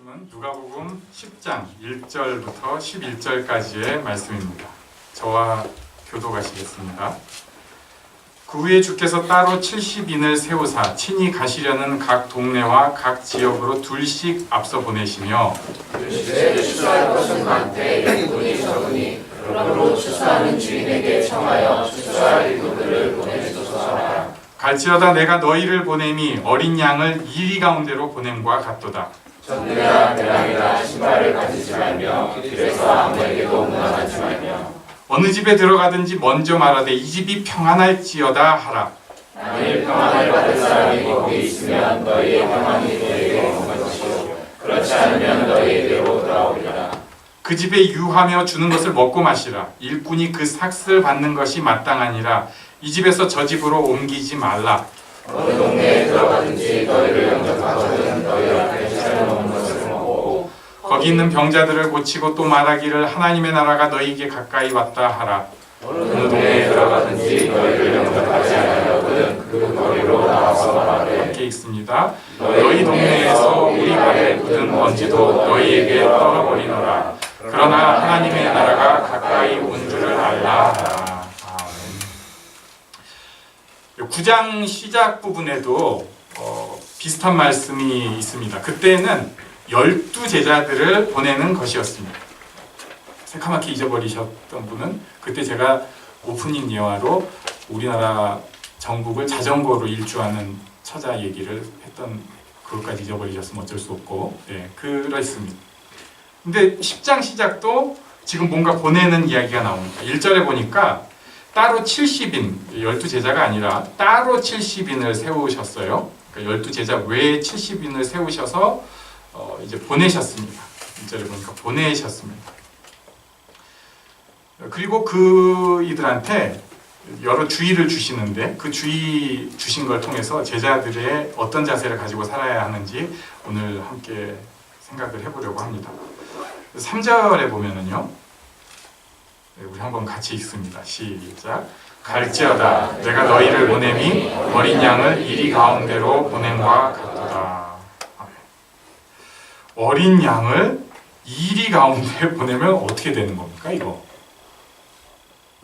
말씀은 누가복음 10장 1절부터 11절까지의 말씀입니다. 저와 교도가시겠습니다. 그 후에 주께서 따로 70인을 세우사 친히 가시려는 각 동네와 각 지역으로 둘씩 앞서 보내시며 추수할 것은 많되 일꾼이 적으니 그러므로 추수하는 주인에게 청하여 추수할 일꾼들을 보내주소서 하라. 갈지어다 내가 너희를 보냄이 어린 양을 이리 가운데로 보냄과 같도다. 전대라 대랑이라 신발을 가지지 말며 길에서 아무에게도 문안하지 말며 어느 집에 들어가든지 먼저 말하되 이 집이 평안할지어다 하라. 만일 평안을 받을 사람이 거기 있으면 너희의 평안이 너희에게 온 것이요 그렇지 않으면 너희에게로 돌아오리라. 그 집에 유하며 주는 것을 먹고 마시라. 일꾼이 그 삭슬 받는 것이 마땅하니라. 이 집에서 저 집으로 옮기지 말라. 어느 동네에 들어가든지 너희를 영접하거든 너희 앞에 차려놓은 것을 먹고 거기 있는 병자들을 고치고 또 말하기를 하나님의 나라가 너희에게 가까이 왔다 하라. 어느 동네에 들어가든지 너희를 영접하지 않으려거든 그 거리로 나와서 말하되 함께 읽습니다. 너희 동네에서 우리 발에 묻은 먼지도 너희에게 떨어버리노라. 그러나 하나님의 나라가 가까이 온 줄을 알라 하라. 9장 시작 부분에도 비슷한 말씀이 있습니다. 그때는 12제자들을 보내는 것이었습니다. 새카맣게 잊어버리셨던 분은 그때 제가 오프닝 예화로 우리나라 전국을 자전거로 일주하는 처자 얘기를 했던 그것까지 잊어버리셨으면 어쩔 수 없고 그렇습니다. 근데 10장 시작도 지금 뭔가 보내는 이야기가 나옵니다. 1절에 보니까 따로 70인, 12제자가 아니라 따로 70인을 세우셨어요. 그러니까 12제자 외에 70인을 세우셔서 이제 보내셨습니다. 1절에 보니까 보내셨습니다. 그리고 그이들한테 여러 주의를 주시는데 그 주의 주신 걸 통해서 제자들의 어떤 자세를 가지고 살아야 하는지 오늘 함께 생각을 해보려고 합니다. 3절에 보면은요. 우리 한번 같이 읽습니다. 시작. 갈지어다 내가 너희를 보냄이 어린 양을 이리 가운데로 보냄과 같도다. 어린 양을 이리 가운데 보내면 어떻게 되는 겁니까 이거?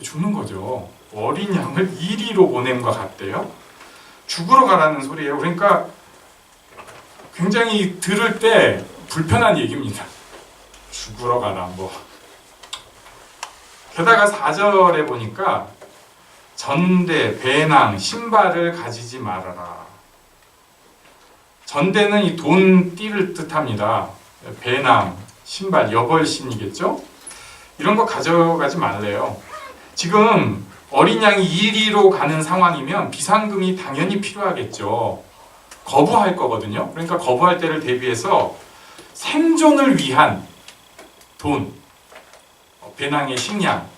죽는 거죠. 어린 양을 이리로 보냄과 같대요. 죽으러 가라는 소리예요. 그러니까 굉장히 들을 때 불편한 얘기입니다. 죽으러 가라 뭐. 게다가 4절에 보니까 전대, 배낭, 신발을 가지지 말아라. 전대는 이 돈띠를 뜻합니다. 배낭, 신발, 여벌신이겠죠? 이런 거 가져가지 말래요. 지금 어린 양이 이리로 가는 상황이면 비상금이 당연히 필요하겠죠. 거부할 거거든요. 그러니까 거부할 때를 대비해서 생존을 위한 돈, 배낭의 식량,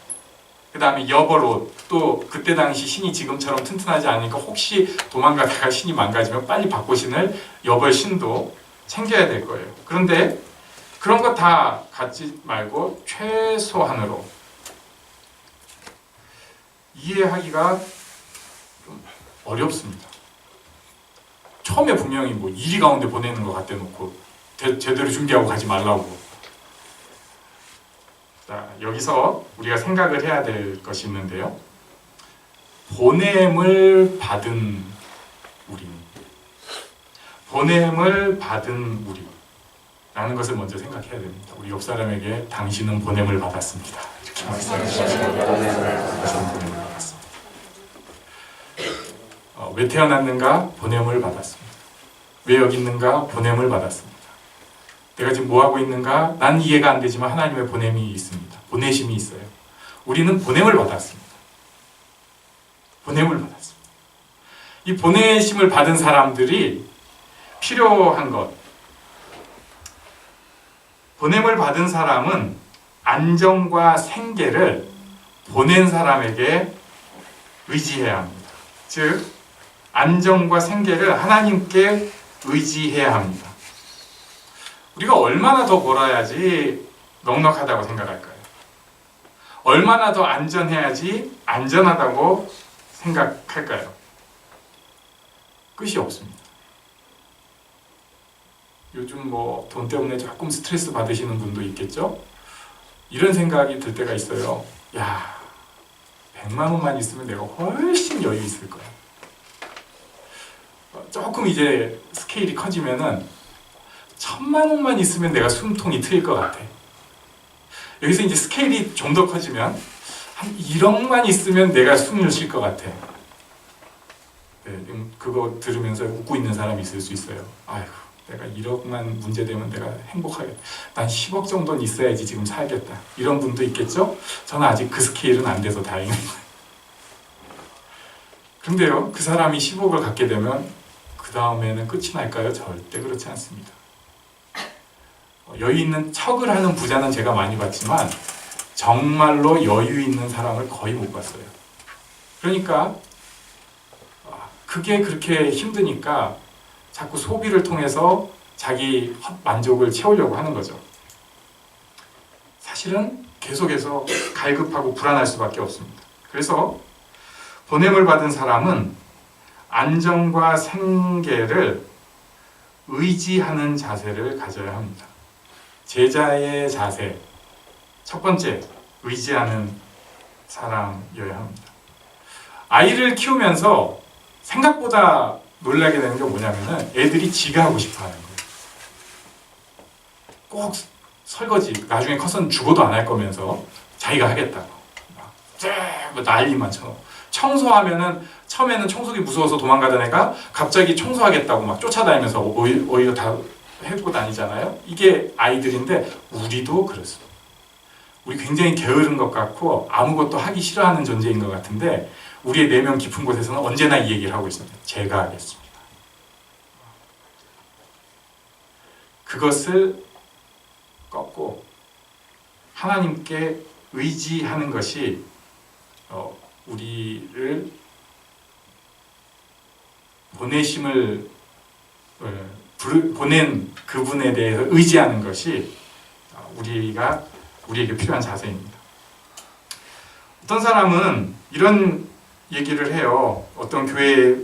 그 다음에 여벌옷, 또 그때 당시 신이 지금처럼 튼튼하지 않으니까 혹시 도망가다가 신이 망가지면 빨리 바꿔 신을 여벌신도 챙겨야 될 거예요. 그런데 그런 거 다 갖지 말고 최소한으로 이해하기가 좀 어렵습니다. 처음에 분명히 뭐 이리 가운데 보내는 거 갖다 놓고 제대로 준비하고 가지 말라고. 자, 여기서 우리가 생각을 해야 될 것이 있는데요. 보냄을 받은 우리, 보냄을 받은 우리라는 것을 먼저 생각해야 됩니다. 우리 옆 사람에게 당신은 보냄을 받았습니다. 이렇게 말씀하시면 보냄을 받았습니다. 왜 태어났는가? 보냄을 받았습니다. 왜 여기 있는가? 보냄을 받았습니다. 내가 지금 뭐하고 있는가? 난 이해가 안 되지만 하나님의 보냄이 있습니다. 보내심이 있어요. 우리는 보냄을 받았습니다. 보냄을 받았습니다. 이 보내심을 받은 사람들이 필요한 것. 보냄을 받은 사람은 안정과 생계를 보낸 사람에게 의지해야 합니다. 즉, 안정과 생계를 하나님께 의지해야 합니다. 우리가 얼마나 더 벌어야지 넉넉하다고 생각할까요? 얼마나 더 안전해야지 안전하다고 생각할까요? 끝이 없습니다. 요즘 뭐 돈 때문에 조금 스트레스 받으시는 분도 있겠죠? 이런 생각이 들 때가 있어요. 야, 100만 원만 있으면 내가 훨씬 여유 있을 거야. 조금 이제 스케일이 커지면은 1000만 원만 있으면 내가 숨통이 트일 것 같아. 여기서 이제 스케일이 좀 더 커지면 한 1억만 있으면 내가 숨을 쉴 것 같아. 네, 그거 들으면서 웃고 있는 사람이 있을 수 있어요. 아이고, 내가 1억만 문제되면 내가 행복하겠다. 난 10억 정도는 있어야지 지금 살겠다. 이런 분도 있겠죠? 저는 아직 그 스케일은 안 돼서 다행입니다. 근데요, 그 사람이 10억을 갖게 되면 그 다음에는 끝이 날까요? 절대 그렇지 않습니다. 여유 있는 척을 하는 부자는 제가 많이 봤지만 정말로 여유 있는 사람을 거의 못 봤어요. 그러니까 그게 그렇게 힘드니까 자꾸 소비를 통해서 자기 만족을 채우려고 하는 거죠. 사실은 계속해서 갈급하고 불안할 수밖에 없습니다. 그래서 보냄을 받은 사람은 안정과 생계를 의지하는 자세를 가져야 합니다. 제자의 자세, 첫 번째, 의지하는 사람이어야 합니다. 아이를 키우면서 생각보다 놀라게 되는 게 뭐냐면은 애들이 지가 하고 싶어 하는 거예요. 꼭 설거지, 나중에 커서는 죽어도 안 할 거면서 자기가 하겠다고. 막 난리만 쳐. 청소하면은 처음에는 청소기 무서워서 도망가던 애가 갑자기 청소하겠다고 막 쫓아다니면서 오히려 다 해두고 다니잖아요. 이게 아이들인데 우리도 그렇습니다. 우리 굉장히 게으른 것 같고 아무것도 하기 싫어하는 존재인 것 같은데 우리의 내면 깊은 곳에서는 언제나 이 얘기를 하고 있습니다. 제가 하겠습니다. 그것을 꺾고 하나님께 의지하는 것이 우리를 보내심을 보낸 그분에 대해서 의지하는 것이 우리에게 필요한 자세입니다. 어떤 사람은 이런 얘기를 해요. 어떤 교회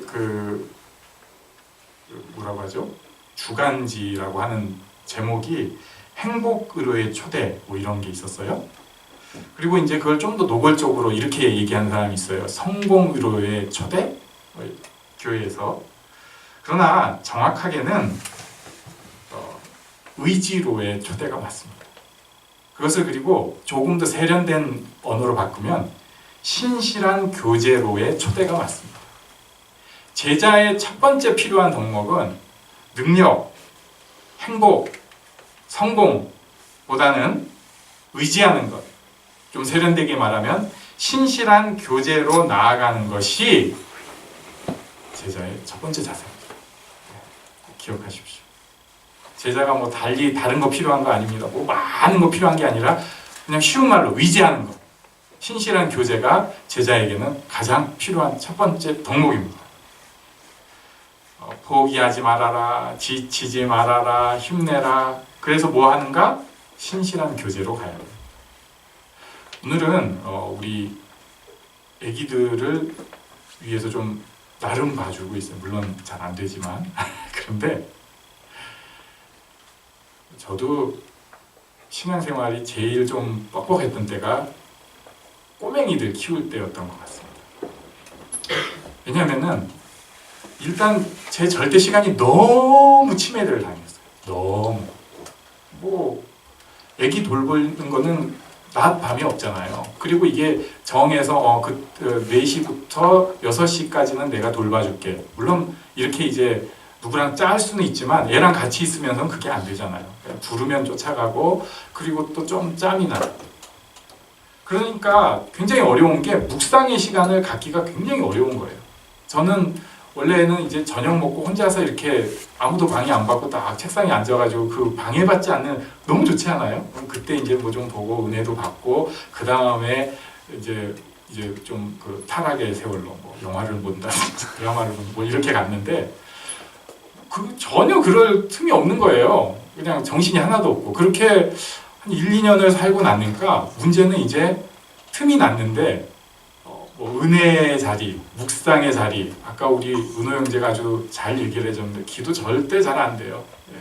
뭐라고 하죠? 주간지라고 하는 제목이 행복의료의 초대 뭐 이런 게 있었어요. 그리고 이제 그걸 좀 더 노골적으로 이렇게 얘기하는 사람이 있어요. 성공의료의 초대? 교회에서. 그러나 정확하게는 의지로의 초대가 맞습니다. 그것을 그리고 조금 더 세련된 언어로 바꾸면 신실한 교제로의 초대가 맞습니다. 제자의 첫 번째 필요한 덕목은 능력, 행복, 성공보다는 의지하는 것. 좀 세련되게 말하면 신실한 교제로 나아가는 것이 제자의 첫 번째 자세입니다. 꼭 기억하십시오. 제자가 뭐 달리 다른 거 필요한 거 아닙니다. 뭐 많은 거 필요한 게 아니라 그냥 쉬운 말로 의지하는 것. 신실한 교제가 제자에게는 가장 필요한 첫 번째 덕목입니다. 포기하지 말아라, 지치지 말아라, 힘내라. 그래서 뭐 하는가? 신실한 교제로 가야 돼요. 오늘은 우리 아기들을 위해서 좀 나름 봐주고 있어요. 물론 잘 안 되지만 그런데 저도 신앙생활이 제일 좀 뻑뻑했던 때가 꼬맹이들 키울 때였던 것 같습니다. 왜냐하면은 일단 제 절대 시간이 너무 치매를 당했어요. 너무 뭐 아기 돌보는 거는 낮 밤이 없잖아요. 그리고 이게 정해서 4시부터 6시까지는 내가 돌봐줄게. 물론 이렇게 이제 누구랑 짤 수는 있지만 얘랑 같이 있으면서는 그게 안 되잖아요. 부르면 쫓아가고 그리고 또 좀 짬이 나요. 그러니까 굉장히 어려운 게 묵상의 시간을 갖기가 굉장히 어려운 거예요. 저는 원래는 이제 저녁 먹고 혼자서 이렇게 아무도 방해 안 받고 딱 책상에 앉아가지고 그 방해받지 않는 너무 좋지 않아요? 그럼 그때 이제 뭐 좀 보고 은혜도 받고 그 다음에 이제 좀 그 타락의 세월로 뭐 영화를 본다든지 드라마를 본다 뭐 이렇게 갔는데 전혀 그럴 틈이 없는 거예요. 그냥 정신이 하나도 없고 그렇게 한 1, 2년을 살고 나니까 문제는 이제 틈이 났는데 뭐 은혜의 자리, 묵상의 자리 아까 우리 은호 형제가 아주 잘 얘기를 해줬는데 기도 절대 잘 안 돼요. 네.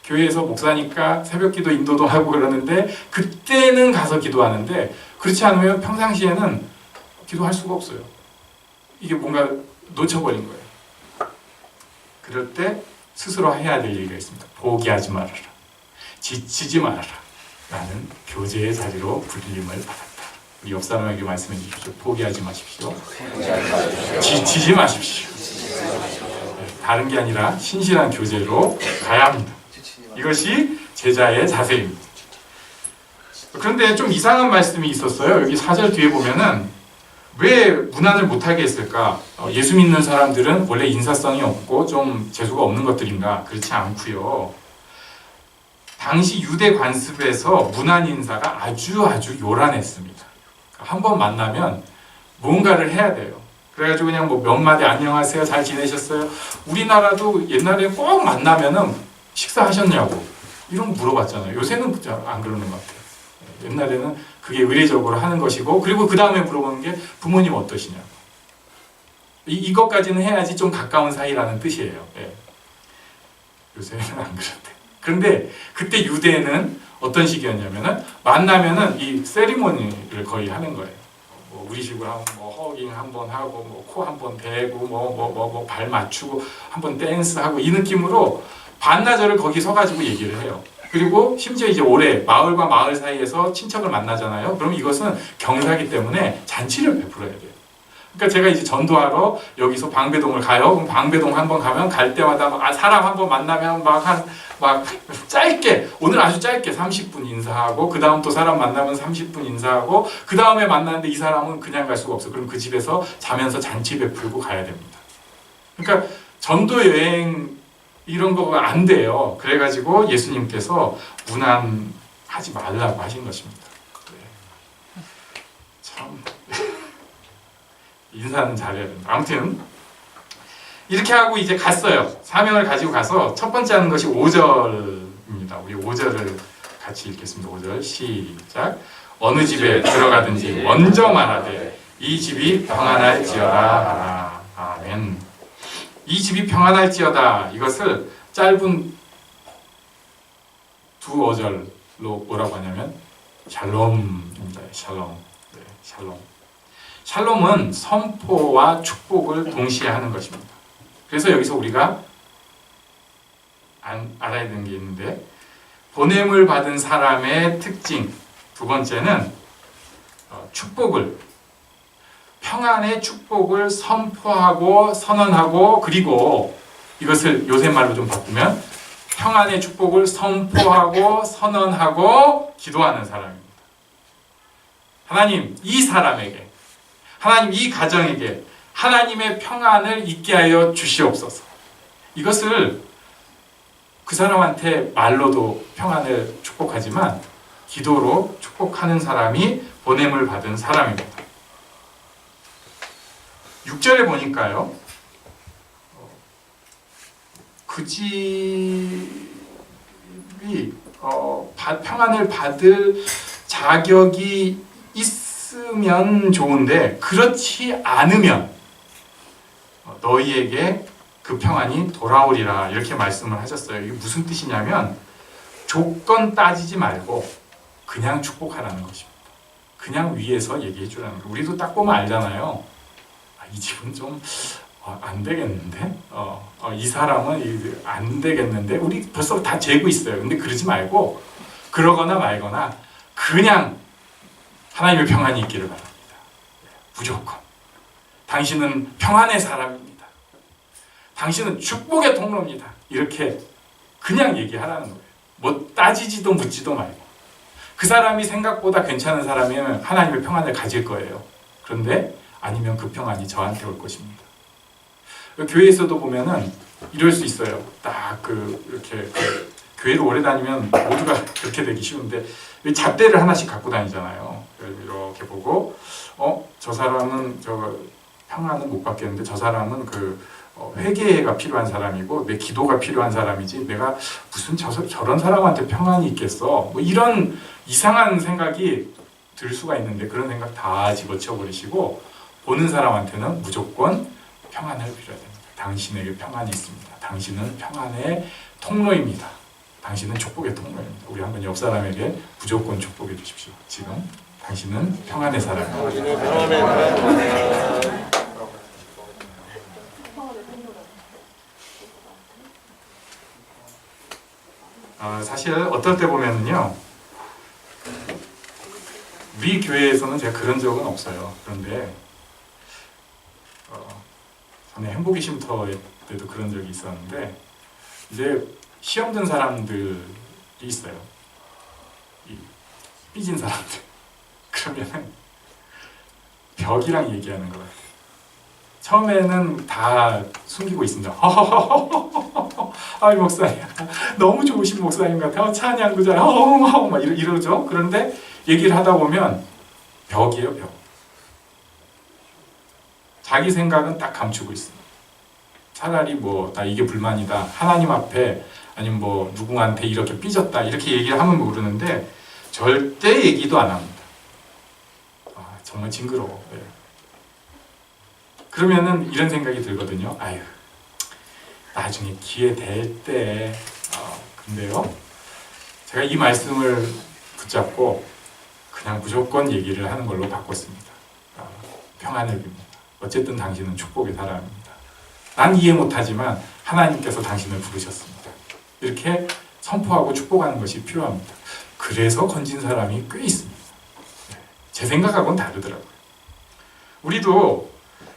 교회에서 목사니까 새벽기도 인도도 하고 그러는데 그때는 가서 기도하는데 그렇지 않으면 평상시에는 기도할 수가 없어요. 이게 뭔가 놓쳐버린 거예요. 그럴 때 스스로 해야 될 얘기가 있습니다. 포기하지 말아라. 지치지 말아라. 라는 교제의 자리로 불림을 받았다. 우리 옆 사람에게 말씀해 주십시오. 포기하지 마십시오. 지치지 마십시오. 다른 게 아니라 신실한 교제로 가야 합니다. 이것이 제자의 자세입니다. 그런데 좀 이상한 말씀이 있었어요. 여기 4절 뒤에 보면은 왜 문안을 못하게 했을까? 예수 믿는 사람들은 원래 인사성이 없고 좀 재수가 없는 것들인가? 그렇지 않고요. 당시 유대 관습에서 문안 인사가 아주 요란했습니다. 한 번 만나면 뭔가를 해야 돼요. 그래가지고 그냥 뭐 몇 마디 안녕하세요, 잘 지내셨어요? 우리나라도 옛날에 꼭 만나면은 식사하셨냐고 이런 거 물어봤잖아요. 요새는 안 그러는 것 같아요. 옛날에는 그게 의례적으로 하는 것이고, 그리고 그 다음에 물어보는 게 부모님 어떠시냐고. 이것까지는 해야지 좀 가까운 사이라는 뜻이에요. 예. 요새는 안 그런데. 그런데 그때 유대에는 어떤 식이었냐면은 만나면은 이 세리머니를 거의 하는 거예요. 뭐 우리식으로 하면 뭐 허깅 한번 하고 뭐 코 한번 대고 뭐 발 맞추고 한번 댄스하고 이 느낌으로 반나절을 거기 서가지고 얘기를 해요. 그리고 심지어 이제 올해 마을과 마을 사이에서 친척을 만나잖아요. 그럼 이것은 경사기 때문에 잔치를 베풀어야 돼요. 그러니까 제가 이제 전도하러 여기서 방배동을 가요. 그럼 방배동 한번 가면 갈 때마다 사람 한번 만나면 막 짧게, 오늘 아주 짧게 30분 인사하고, 그 다음 또 사람 만나면 30분 인사하고, 그 다음에 만나는데 이 사람은 그냥 갈 수가 없어요. 그럼 그 집에서 자면서 잔치 베풀고 가야 됩니다. 그러니까 전도 여행 이런 거가 안 돼요. 그래가지고 예수님께서 문안하지 말라고 하신 것입니다. 네. 참 인사는 잘해야 된다. 아무튼 이렇게 하고 이제 갔어요. 사명을 가지고 가서 첫 번째 하는 것이 5절입니다. 우리 5절을 같이 읽겠습니다. 5절 시작. 어느 집에 들어가든지 먼저 말하되 이 집이 평안할지어다 하라. 아멘. 이 집이 평안할지어다. 이것을 짧은 두 어절로 뭐라고 하냐면 샬롬입니다. 샬롬. 네, 샬롬. 샬롬은 선포와 축복을 동시에 하는 것입니다. 그래서 여기서 우리가 알아야 되는 게 있는데, 보냄을 받은 사람의 특징 두 번째는 축복을, 평안의 축복을 선포하고 선언하고, 그리고 이것을 요새 말로 좀 바꾸면 평안의 축복을 선포하고 선언하고 기도하는 사람입니다. 하나님, 이 사람에게, 하나님 이 가정에게 하나님의 평안을 있게 하여 주시옵소서. 이것을 그 사람한테 말로도 평안을 축복하지만 기도로 축복하는 사람이 보냄을 받은 사람입니다. 6절에 보니까요, 그 집이 평안을 받을 자격이 있으면 좋은데 그렇지 않으면 너희에게 그 평안이 돌아오리라, 이렇게 말씀을 하셨어요. 이게 무슨 뜻이냐면 조건 따지지 말고 그냥 축복하라는 것입니다. 그냥 위에서 얘기해 주라는 거예요. 우리도 딱 보면 알잖아요. 이 집은 좀 안 되겠는데, 이 사람은 안 되겠는데, 우리 벌써 다 재고 있어요. 근데 그러지 말고 그러거나 말거나 그냥 하나님의 평안이 있기를 바랍니다. 무조건. 당신은 평안의 사람입니다. 당신은 축복의 통로입니다. 이렇게 그냥 얘기하라는 거예요. 뭐 따지지도 묻지도 말고. 그 사람이 생각보다 괜찮은 사람이면 하나님의 평안을 가질 거예요. 그런데 아니면 그 평안이 저한테 올 것입니다. 교회에서도 보면은 이럴 수 있어요. 딱 이렇게 교회를 오래 다니면 모두가 그렇게 되기 쉬운데 잣대를 하나씩 갖고 다니잖아요. 이렇게 보고 저 사람은 평안은 못 받겠는데 저 사람은 회개가 필요한 사람이고 내 기도가 필요한 사람이지 내가 무슨 저런 사람한테 평안이 있겠어, 뭐 이런 이상한 생각이 들 수가 있는데 그런 생각 다 집어치워 버리시고 보는 사람한테는 무조건 평안을 빌어야 됩니다. 당신에게 평안이 있습니다. 당신은 평안의 통로입니다. 당신은 축복의 통로입니다. 우리 한번 옆 사람에게 무조건 축복해 주십시오. 지금 당신은 평안의 사람입니다. 사실 어떨 때 보면은요, 우리 교회에서는 제가 그런 적은 없어요. 그런데 전에 행복의 쉼터 때도 그런 적이 있었는데, 이제 시험 든 사람들이 있어요. 이 삐진 사람들. 그러면은 벽이랑 얘기하는 것 같아요. 처음에는 다 숨기고 있습니다. 아이 목사님 너무 좋으신 목사님 같아요. 찬양도 잘 막 이러죠. 그런데 얘기를 하다 보면 벽이에요, 벽. 자기 생각은 딱 감추고 있습니다. 차라리 뭐 나 이게 불만이다, 하나님 앞에 아니면 뭐 누구한테 이렇게 삐졌다 이렇게 얘기를 하면 모르는데 절대 얘기도 안 합니다. 정말 징그러워. 네. 그러면은 이런 생각이 들거든요. 아유, 나중에 기회 될 때. 근데요, 제가 이 말씀을 붙잡고 그냥 무조건 얘기를 하는 걸로 바꿨습니다. 평안을 빕니다. 어쨌든 당신은 축복의 사람입니다. 난 이해 못하지만 하나님께서 당신을 부르셨습니다. 이렇게 선포하고 축복하는 것이 필요합니다. 그래서 건진 사람이 꽤 있습니다. 제 생각하고는 다르더라고요. 우리도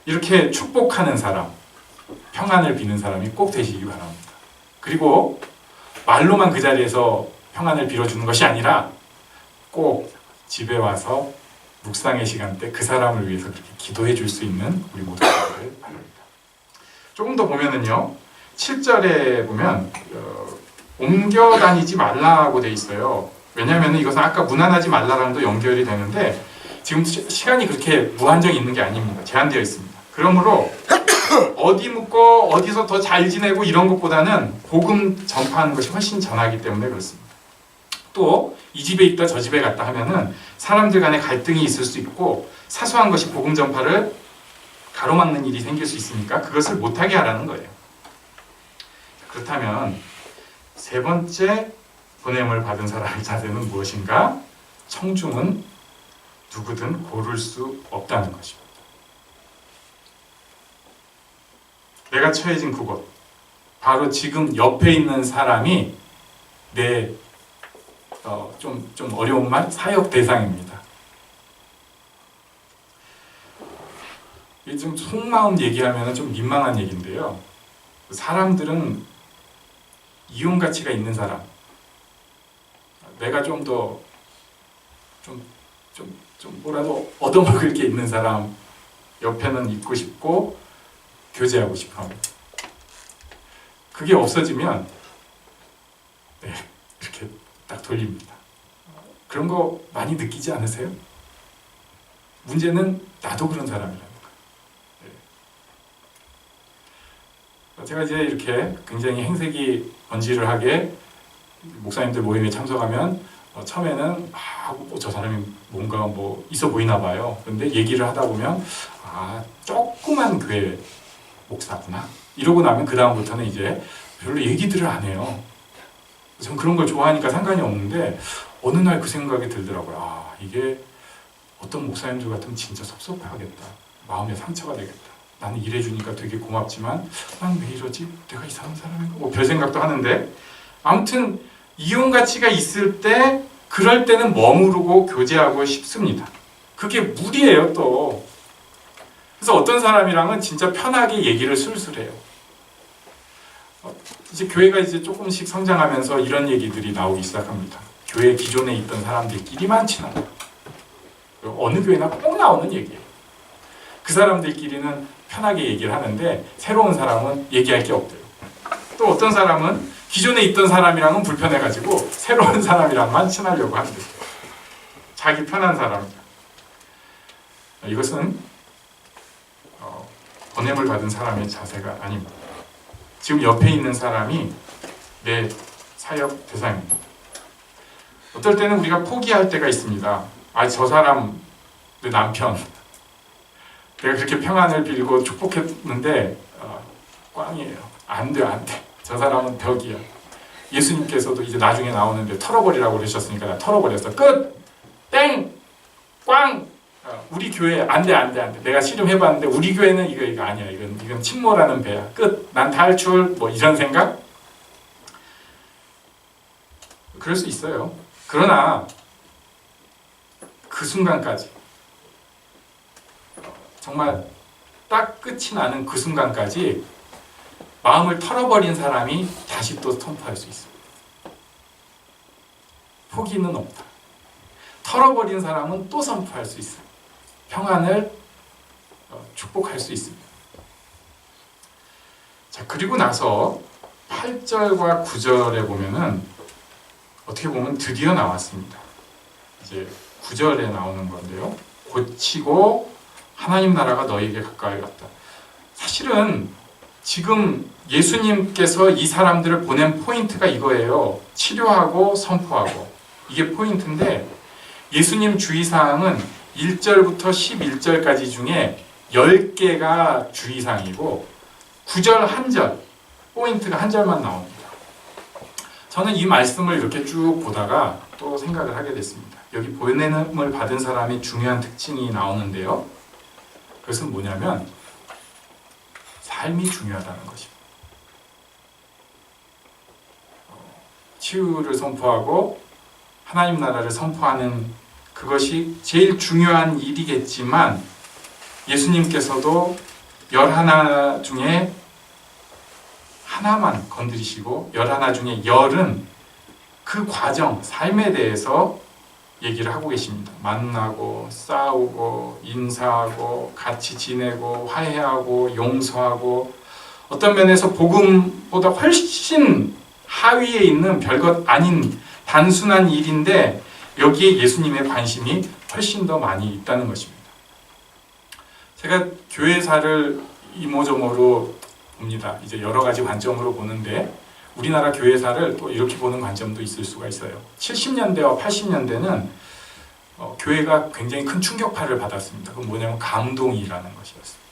이렇게 축복하는 사람, 평안을 비는 사람이 꼭 되시기 바랍니다. 그리고 말로만 그 자리에서 평안을 빌어주는 것이 아니라 꼭 집에 와서 묵상의 시간 때 그 사람을 위해서 그렇게 기도해 줄 수 있는 우리 모두가 되기를 바랍니다. 조금 더 보면은요, 7절에 보면 옮겨 다니지 말라고 돼 있어요. 왜냐하면 이것은 아까 무난하지 말라랑도 연결이 되는데 지금 시간이 그렇게 무한정이 있는 게 아닙니다. 제한되어 있습니다. 그러므로 어디 묵고 어디서 더 잘 지내고 이런 것보다는 복음 전파하는 것이 훨씬 전하기 때문에 그렇습니다. 또 이 집에 있다 저 집에 갔다 하면은 사람들 간에 갈등이 있을 수 있고 사소한 것이 복음 전파를 가로막는 일이 생길 수 있으니까 그것을 못하게 하라는 거예요. 그렇다면 세 번째 보냄을 받은 사람의 자세는 무엇인가? 청중은 누구든 고를 수 없다는 것입니다. 내가 처해진 그곳, 바로 지금 옆에 있는 사람이 내 좀 어려운 말, 사역 대상입니다. 좀 속마음 얘기하면 좀 민망한 얘기인데요. 사람들은 이용 가치가 있는 사람, 내가 좀 더 좀 뭐라도 얻어먹을 게 있는 사람 옆에는 있고 싶고 교제하고 싶어 합니다. 그게 없어지면 이렇게 딱 돌립니다. 그런 거 많이 느끼지 않으세요? 문제는 나도 그런 사람이라는 거예요. 제가 이제 이렇게 굉장히 행색이 번지르하게 목사님들 모임에 참석하면 처음에는 저 사람이 뭔가 뭐 있어 보이나 봐요. 그런데 얘기를 하다 보면 조그만 교회 목사구나 이러고 나면 그 다음부터는 이제 별로 얘기들을 안 해요. 전 그런 걸 좋아하니까 상관이 없는데 어느 날 그 생각이 들더라고요. 이게 어떤 목사님들 같으면 진짜 섭섭하겠다. 마음에 상처가 되겠다. 나는 일해주니까 되게 고맙지만 난 왜 이러지? 내가 이상한 사람인가? 뭐 별 생각도 하는데 아무튼 이용 가치가 있을 때 그럴 때는 머무르고 교제하고 싶습니다. 그게 무리예요 또. 그래서 어떤 사람이랑은 진짜 편하게 얘기를 술술해요. 이제 교회가 이제 조금씩 성장하면서 이런 얘기들이 나오기 시작합니다. 교회 기존에 있던 사람들끼리만 친하다. 어느 교회나 꼭 나오는 얘기예요. 그 사람들끼리는 편하게 얘기를 하는데 새로운 사람은 얘기할 게 없대요. 또 어떤 사람은 기존에 있던 사람이랑은 불편해가지고 새로운 사람이랑만 친하려고 한대요. 자기 편한 사람이랑. 이것은 보냄을 받은 사람의 자세가 아닙니다. 지금 옆에 있는 사람이 내 사역 대상입니다. 어떨 때는 우리가 포기할 때가 있습니다. 저 사람, 내 남편, 내가 그렇게 평안을 빌고 축복했는데 꽝이에요. 안 돼. 저 사람은 벽이야. 예수님께서도 이제 나중에 나오는데 털어버리라고 그러셨으니까 나 털어버렸어. 끝! 땡! 꽝! 우리 교회 안 돼. 내가 씨름해봤는데 우리 교회는 이거 아니야. 이건 침몰하는 배야. 끝! 난 탈출! 뭐 이런 생각? 그럴 수 있어요. 그러나 그 순간까지 정말 딱 끝이 나는 그 순간까지 마음을 털어버린 사람이 다시 또 선포할 수 있습니다. 포기는 없다. 털어버린 사람은 또 선포할 수 있어요. 평안을 축복할 수 있습니다. 자, 그리고 나서 8절과 9절에 보면은 어떻게 보면 드디어 나왔습니다. 이제 9절에 나오는 건데요. 고치고 하나님 나라가 너희에게 가까이 갔다. 사실은 지금 예수님께서 이 사람들을 보낸 포인트가 이거예요. 치료하고 선포하고. 이게 포인트인데 예수님 주의사항은 1절부터 11절까지 중에 10개가 주의사항이고 9절 한 절, 포인트가 한 절만 나옵니다. 저는 이 말씀을 이렇게 쭉 보다가 또 생각을 하게 됐습니다. 여기 보냄을 받은 사람의 중요한 특징이 나오는데요. 그것은 뭐냐면 삶이 중요하다는 것입니다. 치유를 선포하고 하나님 나라를 선포하는 그것이 제일 중요한 일이겠지만 예수님께서도 11 중에 하나만 건드리시고 11 중에 10은 그 과정, 삶에 대해서 얘기를 하고 계십니다. 만나고 싸우고 인사하고 같이 지내고 화해하고 용서하고 어떤 면에서 복음보다 훨씬 하위에 있는 별것 아닌 단순한 일인데 여기에 예수님의 관심이 훨씬 더 많이 있다는 것입니다. 제가 교회사를 이모저모로 봅니다. 이제 여러 가지 관점으로 보는데 우리나라 교회사를 또 이렇게 보는 관점도 있을 수가 있어요. 70년대와 80년대는 교회가 굉장히 큰 충격파를 받았습니다. 그건 뭐냐면 감동이라는 것이었습니다.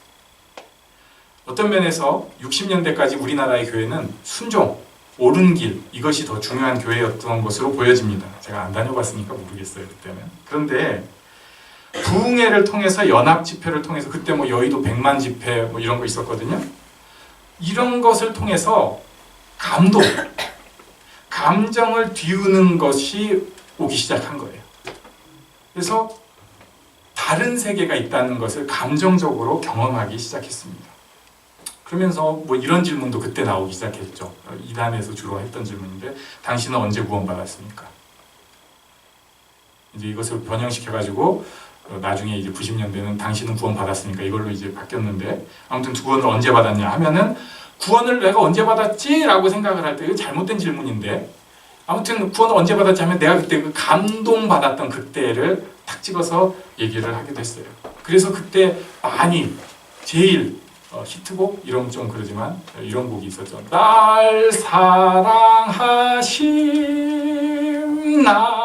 어떤 면에서 60년대까지 우리나라의 교회는 순종, 옳은 길, 이것이 더 중요한 교회였던 것으로 보여집니다. 제가 안 다녀봤으니까 모르겠어요, 그때는. 그런데 부흥회를 통해서 연합 집회를 통해서 그때 뭐 여의도 100만 집회 뭐 이런 거 있었거든요. 이런 것을 통해서 감동, 감정을 뒤우는 것이 오기 시작한 거예요. 그래서 다른 세계가 있다는 것을 감정적으로 경험하기 시작했습니다. 그러면서 뭐 이런 질문도 그때 나오기 시작했죠. 이단에서 주로 했던 질문인데 당신은 언제 구원받았습니까? 이제 이것을 변형시켜가지고 나중에 이제 90년대는 당신은 구원받았습니까? 이걸로 이제 바뀌었는데 아무튼 구원을 언제 받았냐 하면은 구원을 내가 언제 받았지? 라고 생각을 할 때 이거 잘못된 질문인데 아무튼 구원을 언제 받았지 하면 내가 그때 그 감동받았던 그때를 탁 찍어서 얘기를 하게 됐어요. 그래서 그때 많이 제일 히트곡? 이런 좀 그러지만 이런 곡이 있었죠. 날 사랑하심 날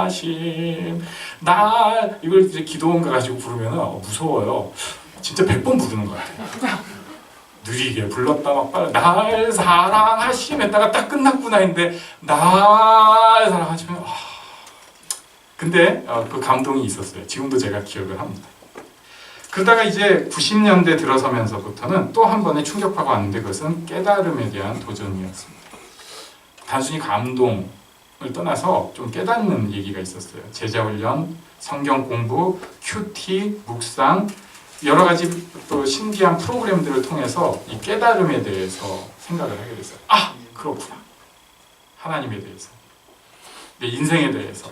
사랑하심 날 이걸 이제 기도원 가지고 부르면 무서워요. 진짜 100번 부르는 것 같아요. 느리게 불렀다 막 빨리 날 사랑하심 했다가 딱 끝났구나 했는데 날 사랑하시면 근데 그 감동이 있었어요. 지금도 제가 기억을 합니다. 그러다가 이제 90년대 들어서면서부터는 또 한 번의 충격파가 왔는데 그것은 깨달음에 대한 도전이었습니다. 단순히 감동을 떠나서 좀 깨닫는 얘기가 있었어요. 제자훈련, 성경 공부, 큐티, 묵상 여러 가지 또 신기한 프로그램들을 통해서 이 깨달음에 대해서 생각을 하게 됐어요. 아! 그렇구나. 하나님에 대해서 내 인생에 대해서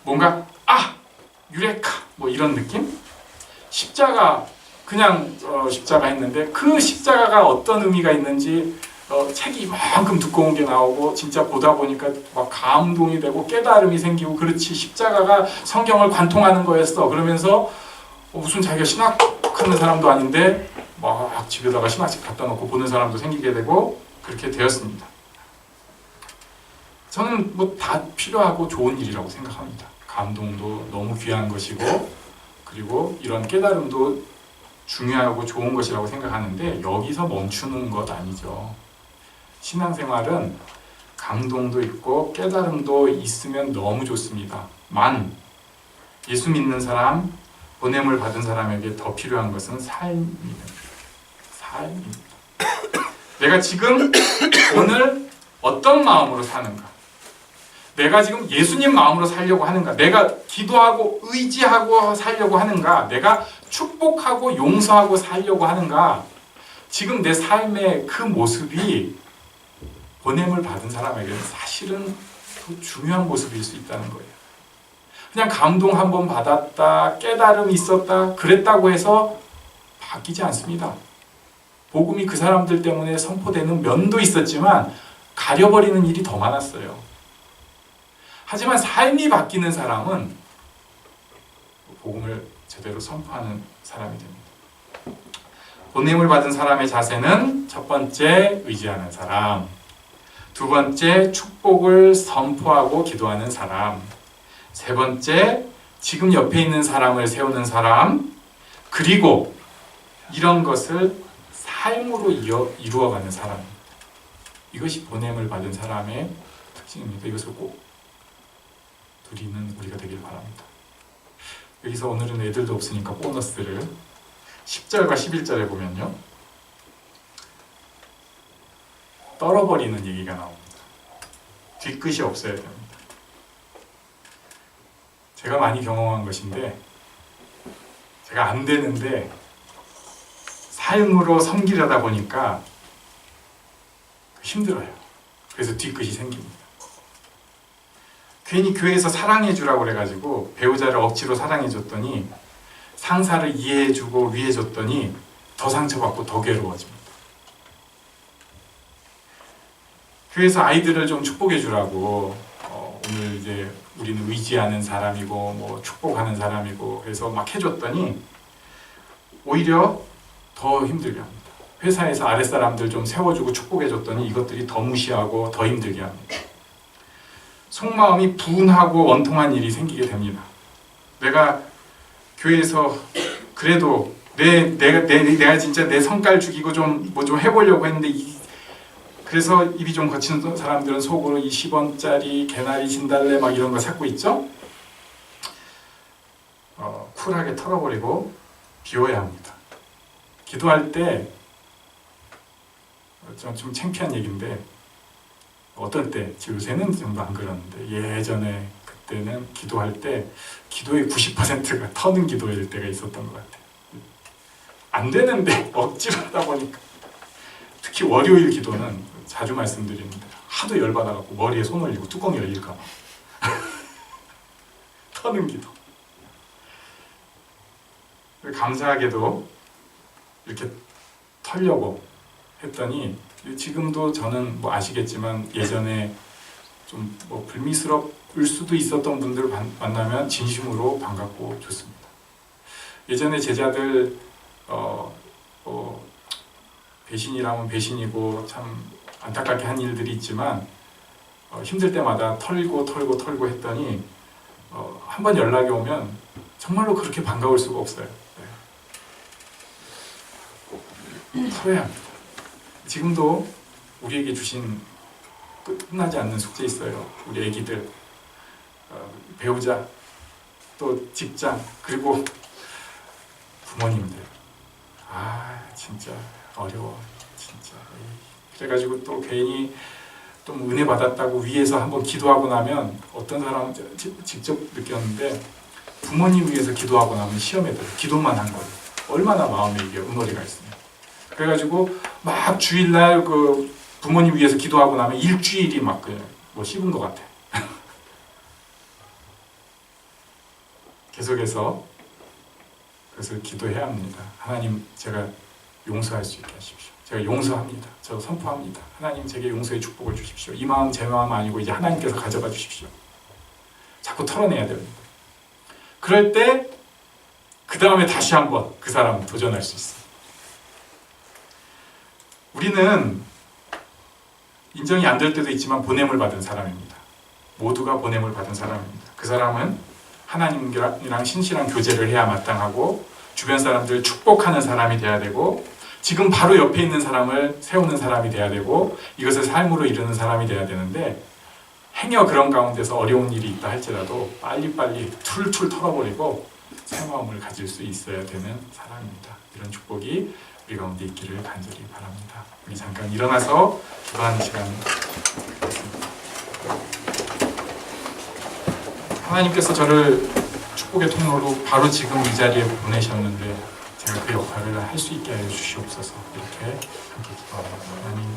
뭔가 유레카 뭐 이런 느낌? 십자가 그냥 십자가 했는데 그 십자가가 어떤 의미가 있는지 책이 이만큼 두꺼운 게 나오고 진짜 보다 보니까 막 감동이 되고 깨달음이 생기고 그렇지 십자가가 성경을 관통하는 거였어. 그러면서 무슨 자기가 신학하는 사람도 아닌데 막 집에다가 신학책 갖다 놓고 보는 사람도 생기게 되고 그렇게 되었습니다. 저는 뭐 다 필요하고 좋은 일이라고 생각합니다. 감동도 너무 귀한 것이고 그리고 이런 깨달음도 중요하고 좋은 것이라고 생각하는데 여기서 멈추는 것 아니죠. 신앙생활은 감동도 있고 깨달음도 있으면 너무 좋습니다. 예수 믿는 사람, 보냄을 받은 사람에게 더 필요한 것은 삶입니다. 삶입니다. 내가 지금 오늘 어떤 마음으로 사는가? 내가 지금 예수님 마음으로 살려고 하는가? 내가 기도하고 의지하고 살려고 하는가? 내가 축복하고 용서하고 살려고 하는가? 지금 내 삶의 그 모습이 보냄을 받은 사람에게는 사실은 더 중요한 모습일 수 있다는 거예요. 그냥 감동 한번 받았다, 깨달음이 있었다, 그랬다고 해서 바뀌지 않습니다. 복음이 그 사람들 때문에 선포되는 면도 있었지만 가려버리는 일이 더 많았어요. 하지만 삶이 바뀌는 사람은 복음을 제대로 선포하는 사람이 됩니다. 보냄을 받은 사람의 자세는 첫 번째, 의지하는 사람. 두 번째, 축복을 선포하고 기도하는 사람. 세 번째, 지금 옆에 있는 사람을 세우는 사람. 그리고 이런 것을 삶으로 이루어가는 사람입니다. 이것이 보냄을 받은 사람의 특징입니다. 이것을 꼭 누리는 우리가 되길 바랍니다. 여기서 오늘은 애들도 없으니까 보너스를 10절과 11절에 보면요, 떨어버리는 얘기가 나옵니다. 뒤끝이 없어야 됩니다. 제가 많이 경험한 것인데, 제가 안 되는데 삶으로 섬기려다 보니까 힘들어요. 그래서 뒤끝이 생깁니다. 괜히 교회에서 사랑해주라고 그래가지고 배우자를 억지로 사랑해줬더니, 상사를 이해해주고 위해줬더니 더 상처받고 더 괴로워집니다. 교회에서 아이들을 좀 축복해주라고, 오늘 이제 우리는 의지하는 사람이고 뭐 축복하는 사람이고 해서 막 해줬더니 오히려 더 힘들게 합니다. 회사에서 아랫사람들 좀 세워주고 축복해줬더니 이것들이 더 무시하고 더 힘들게 합니다. 속마음이 분하고 원통한 일이 생기게 됩니다. 내가 교회에서 그래도 내가 진짜 내 성깔 죽이고 좀 뭐 좀 해보려고 했는데 그래서 입이 좀 거친 사람들은 속으로 이 10원짜리 개나리 진달래 막 이런 거 찾고 있죠. 쿨하게 털어버리고 비워야 합니다. 기도할 때 좀 창피한 얘기인데, 어떨 때, 요새는 좀 안 그러는데 예전에 그때는 기도할 때 기도의 90%가 터는 기도일 때가 있었던 것 같아요. 안 되는데 억지로 하다 보니까, 특히 월요일 기도는 자주 말씀드리는데 하도 열받아갖고 머리에 손 올리고 뚜껑이 열릴까 봐 터는 기도. 감사하게도 이렇게 털려고 했더니, 지금도 저는 뭐 아시겠지만 예전에 좀 뭐 불미스러울 수도 있었던 분들 만나면 진심으로 반갑고 좋습니다. 예전에 제자들 배신이라면 배신이고 참 안타깝게 한 일들이 있지만 힘들 때마다 털고 했더니 한번 연락이 오면 정말로 그렇게 반가울 수가 없어요. 네. 털어야 합니다. 지금도 우리에게 주신 끝나지 않는 숙제 있어요. 우리 애기들, 배우자, 또 직장, 그리고 부모님들. 진짜 어려워, 진짜. 그래가지고 또 괜히 좀 은혜 받았다고 위해서 한번 기도하고 나면, 어떤 사람은 직접 느꼈는데 부모님 위해서 기도하고 나면 시험에 들어요. 기도만 한 거예요. 얼마나 마음에 이게 응어리가 있어요. 그래가지고 막 주일날 그 부모님 위해서 기도하고 나면 일주일이 막 그냥 뭐 씹은 것 같아. 계속해서 그래서 기도해야 합니다. 하나님, 제가 용서할 수 있게 하십시오. 제가 용서합니다. 저 선포합니다. 하나님, 제게 용서의 축복을 주십시오. 이 마음 제 마음 아니고 이제 하나님께서 가져가 주십시오. 자꾸 털어내야 됩니다. 그럴 때 그 다음에 다시 한번 그 사람 도전할 수 있어요. 우리는 인정이 안 될 때도 있지만 보냄을 받은 사람입니다. 모두가 보냄을 받은 사람입니다. 그 사람은 하나님이랑 신실한 교제를 해야 마땅하고, 주변 사람들을 축복하는 사람이 돼야 되고, 지금 바로 옆에 있는 사람을 세우는 사람이 돼야 되고 이것을 삶으로 이루는 사람이 돼야 되는데 행여 그런 가운데서 어려운 일이 있다 할지라도 빨리빨리 툴툴 털어버리고 새 마음을 가질 수 있어야 되는 사람입니다. 이런 축복이 우리 가운데 있기를 간절히 바랍니다. 우리 잠깐 일어나서 기도하는 시간 갖겠습니다. 하나님께서 저를 축복의 통로로 바로 지금 이 자리에 보내셨는데 제가 그 역할을 할 수 있게 하여 주시옵소서. 이렇게 함께 기도합니다. 하나님,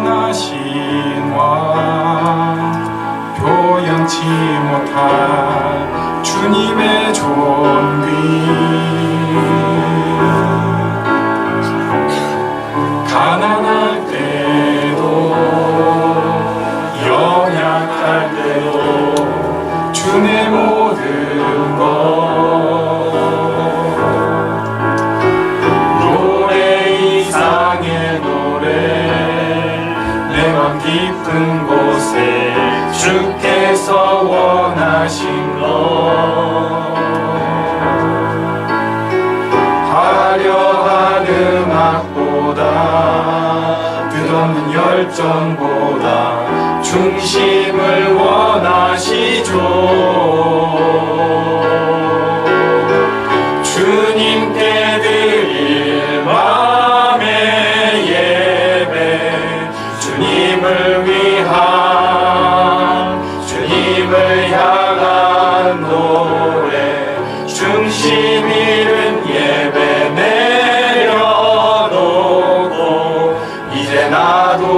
영원하신 왕 표현치 못할 주님의 존귀 가난할 때도 연약할 때도 주의 모든 것 노래 이상의 노래 내 맘 깊은 곳에 주께서 원하신 것 화려한 음악보다 뜻없는 열정보다 중심을 원하시죠. 주님께 드릴 마음의 예배 주님을 위한 주님을 향한 노래 중심 잃은 예배 내려놓고 이제 나도